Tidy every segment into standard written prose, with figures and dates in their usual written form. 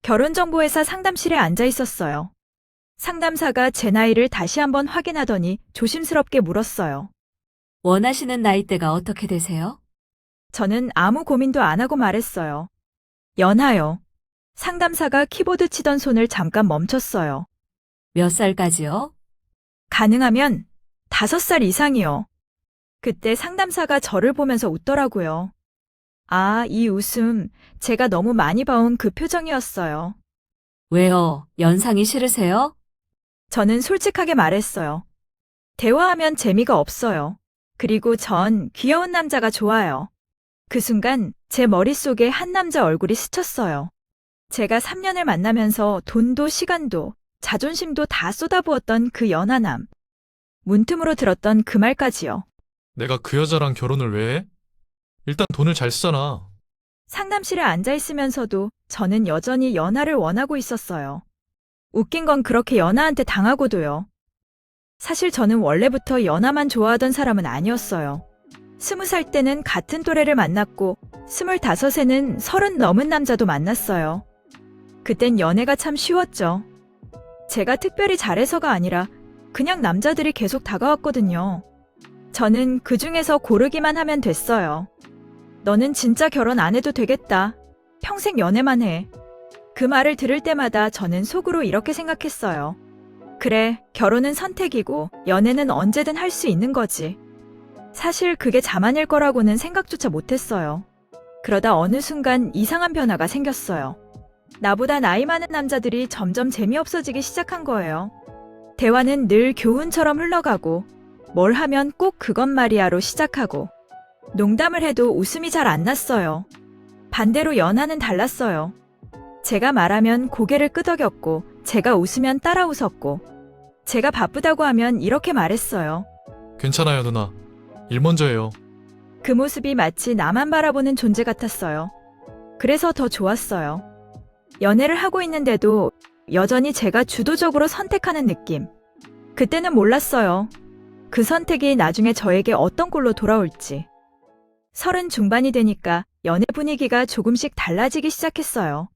결혼정보회사 상담실에 앉아 있었어요. 상담사가 제 나이를 다시 한번 확인하더니 조심스럽게 물었어요. 원하시는 나이대가 어떻게 되세요? 저는 아무 고민도 안 하고 말했어요. 연하요. 상담사가 키보드 치던 손을 잠깐 멈췄어요. 몇 살까지요? 가능하면 5살 이상이요. 그때 상담사가 저를 보면서 웃더라고요. 아, 이 웃음, 제가 너무 많이 봐온 그 표정이었어요. 왜요? 연상이 싫으세요? 저는 솔직하게 말했어요. 대화하면 재미가 없어요. 그리고 전 귀여운 남자가 좋아요. 그 순간 제 머릿속에 한 남자 얼굴이 스쳤어요. 제가 3년을 만나면서 돈도 시간도 자존심도 다 쏟아부었던 그 연하남. 문틈으로 들었던 그 말까지요. 내가 그 여자랑 결혼을 왜 해? 일단 돈을 잘 쓰잖아. 상담실에 앉아 있으면서도 저는 여전히 연하를 원하고 있었어요. 웃긴 건 그렇게 연하한테 당하고도요. 사실 저는 원래부터 연하만 좋아하던 사람은 아니었어요. 20살 때는 같은 또래를 만났고 25에는 30 넘은 남자도 만났어요. 그땐 연애가 참 쉬웠죠. 제가 특별히 잘해서가 아니라 그냥 남자들이 계속 다가왔거든요. 저는 그 중에서 고르기만 하면 됐어요. 너는 진짜 결혼 안 해도 되겠다. 평생 연애만 해. 그 말을 들을 때마다 저는 속으로 이렇게 생각했어요. 그래, 결혼은 선택이고 연애는 언제든 할 수 있는 거지. 사실 그게 자만일 거라고는 생각조차 못했어요. 그러다 어느 순간 이상한 변화가 생겼어요. 나보다 나이 많은 남자들이 점점 재미없어지기 시작한 거예요. 대화는 늘 교훈처럼 흘러가고 뭘 하면 꼭 그것 말이야로 시작하고 농담을 해도 웃음이 잘 안 났어요. 반대로 연하는 달랐어요. 제가 말하면 고개를 끄덕였고 제가 웃으면 따라 웃었고 제가 바쁘다고 하면 이렇게 말했어요. 괜찮아요, 누나. 일 먼저 해요. 그 모습이 마치 나만 바라보는 존재 같았어요. 그래서 더 좋았어요. 연애를 하고 있는데도 여전히 제가 주도적으로 선택하는 느낌. 그때는 몰랐어요. 그 선택이 나중에 저에게 어떤 꼴로 돌아올지. 30 중반이 되니까 연애 분위기가 조금씩 달라지기 시작했어요.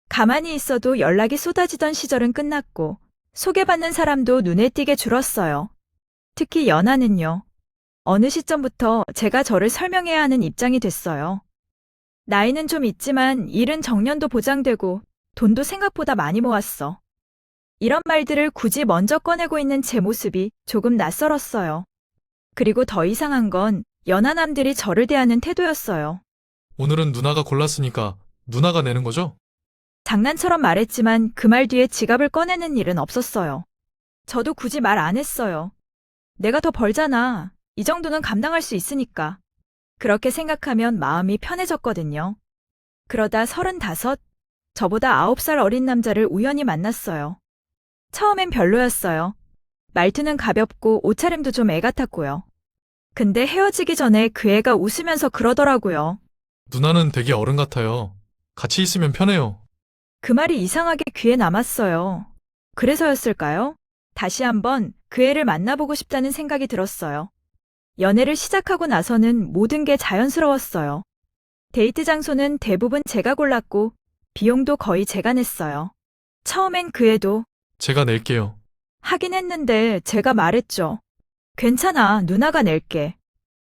가만히 있어도 연락이 쏟아지던 시절은 끝났고 소개받는 사람도 눈에 띄게 줄었어요. 특히 연하는요. 어느 시점부터 제가 저를 설명해야 하는 입장이 됐어요. 나이는 좀 있지만 일은 정년도 보장되고 돈도 생각보다 많이 모았어. 이런 말들을 굳이 먼저 꺼내고 있는 제 모습이 조금 낯설었어요. 그리고 더 이상한 건 연하남들이 저를 대하는 태도였어요. 오늘은 누나가 골랐으니까 누나가 내는 거죠? 장난처럼 말했지만 그 말 뒤에 지갑을 꺼내는 일은 없었어요. 저도 굳이 말 안 했어요. 내가 더 벌잖아. 이 정도는 감당할 수 있으니까. 그렇게 생각하면 마음이 편해졌거든요. 그러다 35, 저보다 9살 어린 남자를 우연히 만났어요. 처음엔 별로였어요. 말투는 가볍고 옷차림도 좀 애 같았고요. 근데 헤어지기 전에 그 애가 웃으면서 그러더라고요. 누나는 되게 어른 같아요. 같이 있으면 편해요. 그 말이 이상하게 귀에 남았어요. 그래서였을까요? 다시 한번 그 애를 만나보고 싶다는 생각이 들었어요. 연애를 시작하고 나서는 모든 게 자연스러웠어요. 데이트 장소는 대부분 제가 골랐고 비용도 거의 제가 냈어요. 처음엔 그 애도 제가 낼게요. 하긴 했는데 제가 말했죠. 괜찮아, 누나가 낼게.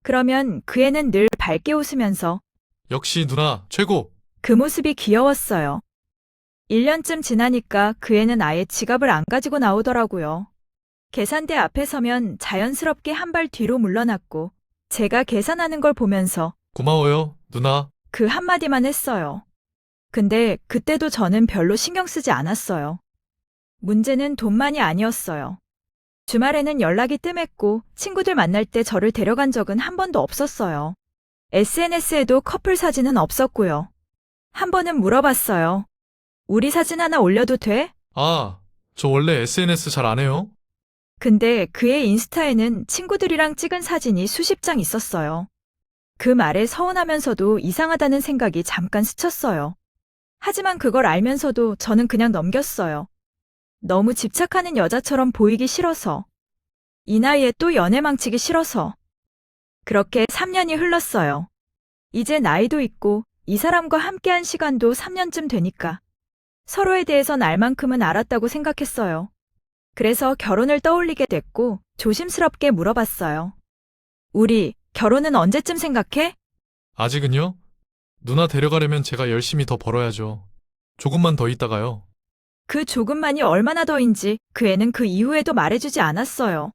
그러면 그 애는 늘 밝게 웃으면서 역시 누나 최고! 그 모습이 귀여웠어요. 1년쯤 지나니까 그 애는 아예 지갑을 안 가지고 나오더라고요. 계산대 앞에 서면 자연스럽게 한 발 뒤로 물러났고 제가 계산하는 걸 보면서 고마워요, 누나. 그 한마디만 했어요. 근데 그때도 저는 별로 신경 쓰지 않았어요. 문제는 돈만이 아니었어요. 주말에는 연락이 뜸했고 친구들 만날 때 저를 데려간 적은 한 번도 없었어요. SNS에도 커플 사진은 없었고요. 한 번은 물어봤어요. 우리 사진 하나 올려도 돼? 아, 저 원래 SNS 잘 안 해요. 근데 그의 인스타에는 친구들이랑 찍은 사진이 수십 장 있었어요. 그 말에 서운하면서도 이상하다는 생각이 잠깐 스쳤어요. 하지만 그걸 알면서도 저는 그냥 넘겼어요. 너무 집착하는 여자처럼 보이기 싫어서. 이 나이에 또 연애 망치기 싫어서. 그렇게 3년이 흘렀어요. 이제 나이도 있고 이 사람과 함께한 시간도 3년쯤 되니까 서로에 대해선 알 만큼은 알았다고 생각했어요. 그래서 결혼을 떠올리게 됐고 조심스럽게 물어봤어요. 우리 결혼은 언제쯤 생각해? 아직은요? 누나 데려가려면 제가 열심히 더 벌어야죠. 조금만 더 있다가요. 그 조금만이 얼마나 더인지 그 애는 그 이후에도 말해주지 않았어요.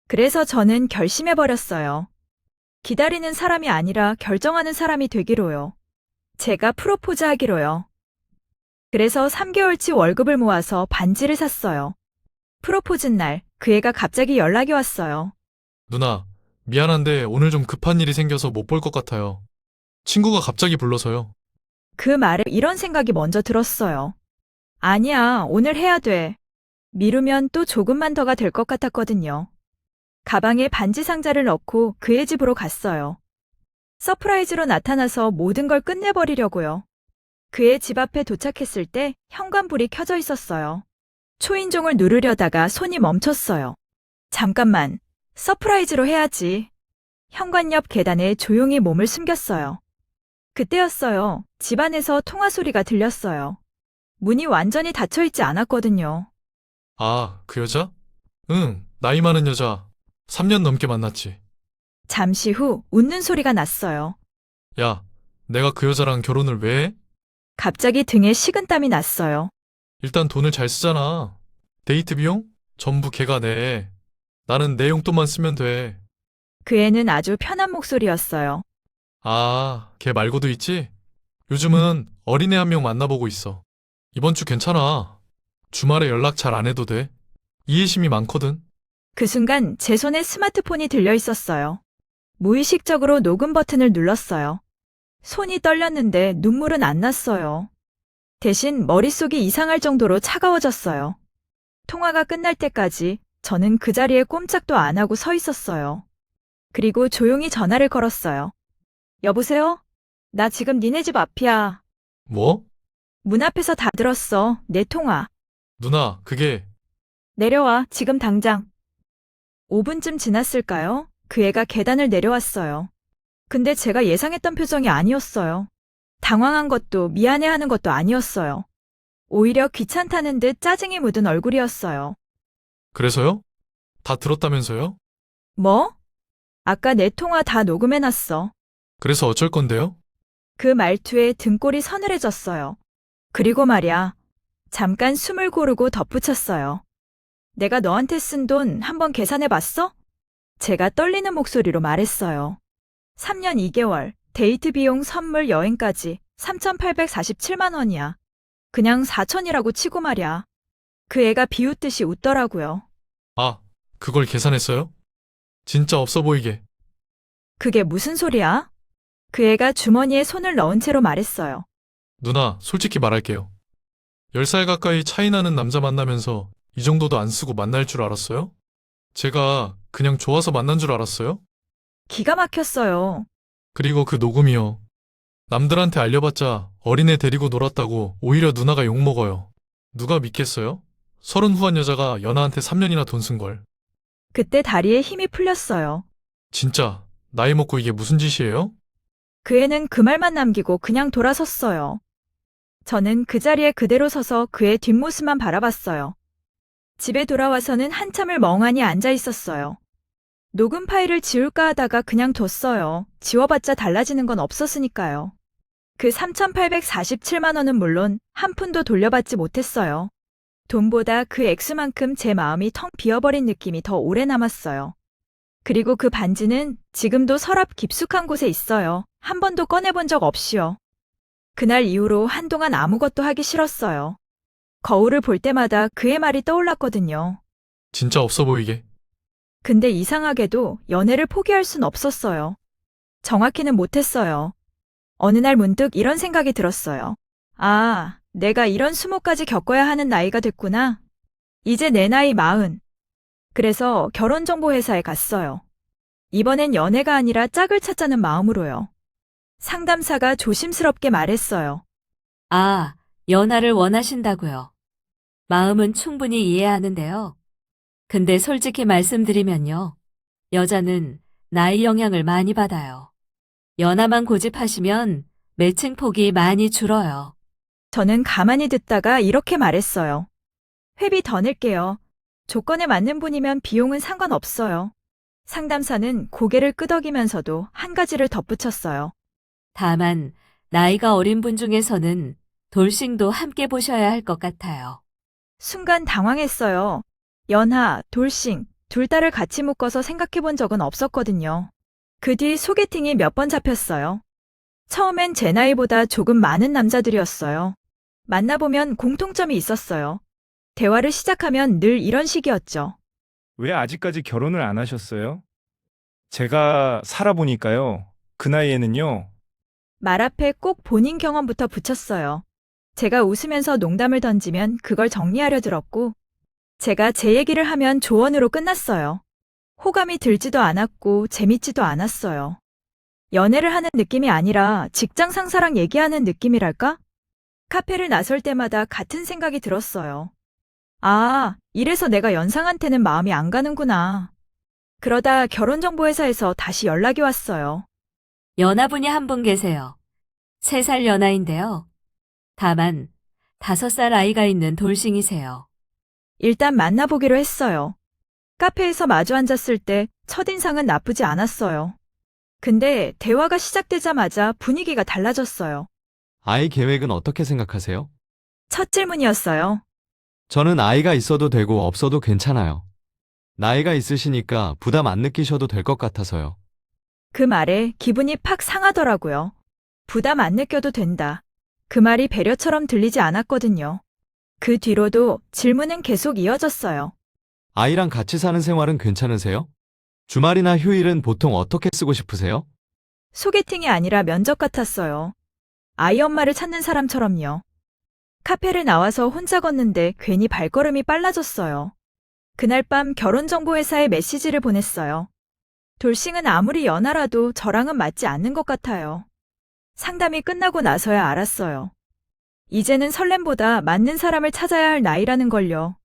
그래서 저는 결심해버렸어요. 기다리는 사람이 아니라 결정하는 사람이 되기로요. 제가 프로포즈 하기로요. 그래서 3개월치 월급을 모아서 반지를 샀어요. 프로포즈 날 그 애가 갑자기 연락이 왔어요. 누나, 미안한데 오늘 좀 급한 일이 생겨서 못 볼 것 같아요. 친구가 갑자기 불러서요. 그 말에 이런 생각이 먼저 들었어요. 아니야, 오늘 해야 돼. 미루면 또 조금만 더가 될 것 같았거든요. 가방에 반지 상자를 넣고 그의 집으로 갔어요. 서프라이즈로 나타나서 모든 걸 끝내버리려고요. 그의 집 앞에 도착했을 때 현관불이 켜져 있었어요. 초인종을 누르려다가 손이 멈췄어요. 잠깐만, 서프라이즈로 해야지. 현관 옆 계단에 조용히 몸을 숨겼어요. 그때였어요. 집 안에서 통화 소리가 들렸어요. 문이 완전히 닫혀있지 않았거든요. 아, 그 여자? 응, 나이 많은 여자. 3년 넘게 만났지. 잠시 후 웃는 소리가 났어요. 야, 내가 그 여자랑 결혼을 왜 해? 갑자기 등에 식은땀이 났어요. 일단 돈을 잘 쓰잖아. 데이트 비용? 전부 걔가 내. 나는 내 용돈만 쓰면 돼. 그 애는 아주 편한 목소리였어요. 아, 걔 말고도 있지? 요즘은 어린애 한 명 만나보고 있어. 이번 주 괜찮아. 주말에 연락 잘 안 해도 돼. 이해심이 많거든. 그 순간 제 손에 스마트폰이 들려 있었어요. 무의식적으로 녹음 버튼을 눌렀어요. 손이 떨렸는데 눈물은 안 났어요. 대신 머릿속이 이상할 정도로 차가워졌어요. 통화가 끝날 때까지 저는 그 자리에 꼼짝도 안 하고 서 있었어요. 그리고 조용히 전화를 걸었어요. 여보세요? 나 지금 니네 집 앞이야. 뭐? 문 앞에서 다 들었어. 내 통화. 누나, 그게 내려와, 지금 당장. 5분쯤 지났을까요? 그 애가 계단을 내려왔어요. 근데 제가 예상했던 표정이 아니었어요. 당황한 것도 미안해하는 것도 아니었어요. 오히려 귀찮다는 듯 짜증이 묻은 얼굴이었어요. 그래서요? 다 들었다면서요? 뭐? 아까 내 통화 다 녹음해놨어. 그래서 어쩔 건데요? 그 말투에 등골이 서늘해졌어요. 그리고 말야, 잠깐 숨을 고르고 덧붙였어요. 내가 너한테 쓴 돈 한번 계산해봤어? 제가 떨리는 목소리로 말했어요. 3년 2개월, 데이트 비용, 선물, 여행까지 3,847만 원이야. 그냥 4천이라고 치고 말이야. 그 애가 비웃듯이 웃더라고요. 아, 그걸 계산했어요? 진짜 없어 보이게. 그게 무슨 소리야? 그 애가 주머니에 손을 넣은 채로 말했어요. 누나, 솔직히 말할게요. 10살 가까이 차이 나는 남자 만나면서 이 정도도 안 쓰고 만날 줄 알았어요? 제가 그냥 좋아서 만난 줄 알았어요? 기가 막혔어요. 그리고 그 녹음이요. 남들한테 알려봤자 어린애 데리고 놀았다고 오히려 누나가 욕먹어요. 누가 믿겠어요? 30 후한 여자가 연하한테 3년이나 돈 쓴 걸. 그때 다리에 힘이 풀렸어요. 진짜 나이 먹고 이게 무슨 짓이에요? 그 애는 그 말만 남기고 그냥 돌아섰어요. 저는 그 자리에 그대로 서서 그의 뒷모습만 바라봤어요. 집에 돌아와서는 한참을 멍하니 앉아 있었어요. 녹음 파일을 지울까 하다가 그냥 뒀어요. 지워봤자 달라지는 건 없었으니까요. 그 3,847만 원은 물론 한 푼도 돌려받지 못했어요. 돈보다 그 액수만큼 제 마음이 텅 비어버린 느낌이 더 오래 남았어요. 그리고 그 반지는 지금도 서랍 깊숙한 곳에 있어요. 한 번도 꺼내본 적 없이요. 그날 이후로 한동안 아무것도 하기 싫었어요. 거울을 볼 때마다 그의 말이 떠올랐거든요. 진짜 없어 보이게. 근데 이상하게도 연애를 포기할 순 없었어요. 정확히는 못했어요. 어느 날 문득 이런 생각이 들었어요. 아, 내가 이런 수모까지 겪어야 하는 나이가 됐구나. 이제 내 나이 40. 그래서 결혼정보회사에 갔어요. 이번엔 연애가 아니라 짝을 찾자는 마음으로요. 상담사가 조심스럽게 말했어요. 아, 연하를 원하신다고요. 마음은 충분히 이해하는데요. 근데 솔직히 말씀드리면요. 여자는 나이 영향을 많이 받아요. 연하만 고집하시면 매칭 폭이 많이 줄어요. 저는 가만히 듣다가 이렇게 말했어요. 회비 더 낼게요. 조건에 맞는 분이면 비용은 상관없어요. 상담사는 고개를 끄덕이면서도 한 가지를 덧붙였어요. 다만 나이가 어린 분 중에서는 돌싱도 함께 보셔야 할 것 같아요. 순간 당황했어요. 연하, 돌싱, 둘 다를 같이 묶어서 생각해 본 적은 없었거든요. 그 뒤 소개팅이 몇 번 잡혔어요. 처음엔 제 나이보다 조금 많은 남자들이었어요. 만나보면 공통점이 있었어요. 대화를 시작하면 늘 이런 식이었죠. 왜 아직까지 결혼을 안 하셨어요? 제가 살아보니까요. 그 나이에는요. 말 앞에 꼭 본인 경험부터 붙였어요. 제가 웃으면서 농담을 던지면 그걸 정리하려 들었고, 제가 제 얘기를 하면 조언으로 끝났어요. 호감이 들지도 않았고 재밌지도 않았어요. 연애를 하는 느낌이 아니라 직장 상사랑 얘기하는 느낌이랄까? 카페를 나설 때마다 같은 생각이 들었어요. 아, 이래서 내가 연상한테는 마음이 안 가는구나. 그러다 결혼정보회사에서 다시 연락이 왔어요. 연하분이 한 분 계세요. 3살 연하인데요. 다만 5살 아이가 있는 돌싱이세요. 일단 만나보기로 했어요. 카페에서 마주 앉았을 때 첫인상은 나쁘지 않았어요. 근데 대화가 시작되자마자 분위기가 달라졌어요. 아이 계획은 어떻게 생각하세요? 첫 질문이었어요. 저는 아이가 있어도 되고 없어도 괜찮아요. 나이가 있으시니까 부담 안 느끼셔도 될 것 같아서요. 그 말에 기분이 팍 상하더라고요. 부담 안 느껴도 된다. 그 말이 배려처럼 들리지 않았거든요. 그 뒤로도 질문은 계속 이어졌어요. 아이랑 같이 사는 생활은 괜찮으세요? 주말이나 휴일은 보통 어떻게 쓰고 싶으세요? 소개팅이 아니라 면접 같았어요. 아이 엄마를 찾는 사람처럼요. 카페를 나와서 혼자 걷는데 괜히 발걸음이 빨라졌어요. 그날 밤 결혼정보회사에 메시지를 보냈어요. 돌싱은 아무리 연하라도 저랑은 맞지 않는 것 같아요. 상담이 끝나고 나서야 알았어요. 이제는 설렘보다 맞는 사람을 찾아야 할 나이라는 걸요.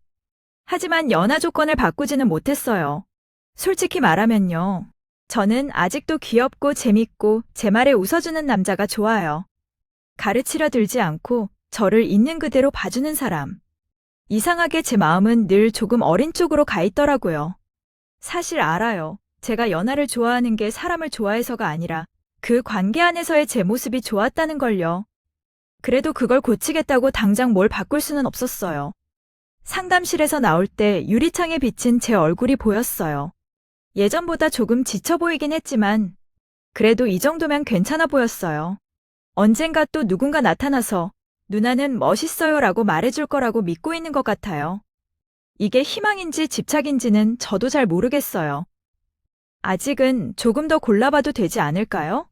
하지만 연하 조건을 바꾸지는 못했어요. 솔직히 말하면요. 저는 아직도 귀엽고 재밌고 제 말에 웃어주는 남자가 좋아요. 가르치려 들지 않고 저를 있는 그대로 봐주는 사람. 이상하게 제 마음은 늘 조금 어린 쪽으로 가 있더라고요. 사실 알아요. 제가 연하를 좋아하는 게 사람을 좋아해서가 아니라 그 관계 안에서의 제 모습이 좋았다는 걸요. 그래도 그걸 고치겠다고 당장 뭘 바꿀 수는 없었어요. 상담실에서 나올 때 유리창에 비친 제 얼굴이 보였어요. 예전보다 조금 지쳐 보이긴 했지만 그래도 이 정도면 괜찮아 보였어요. 언젠가 또 누군가 나타나서 누나는 멋있어요라고 말해줄 거라고 믿고 있는 것 같아요. 이게 희망인지 집착인지는 저도 잘 모르겠어요. 아직은 조금 더 골라봐도 되지 않을까요?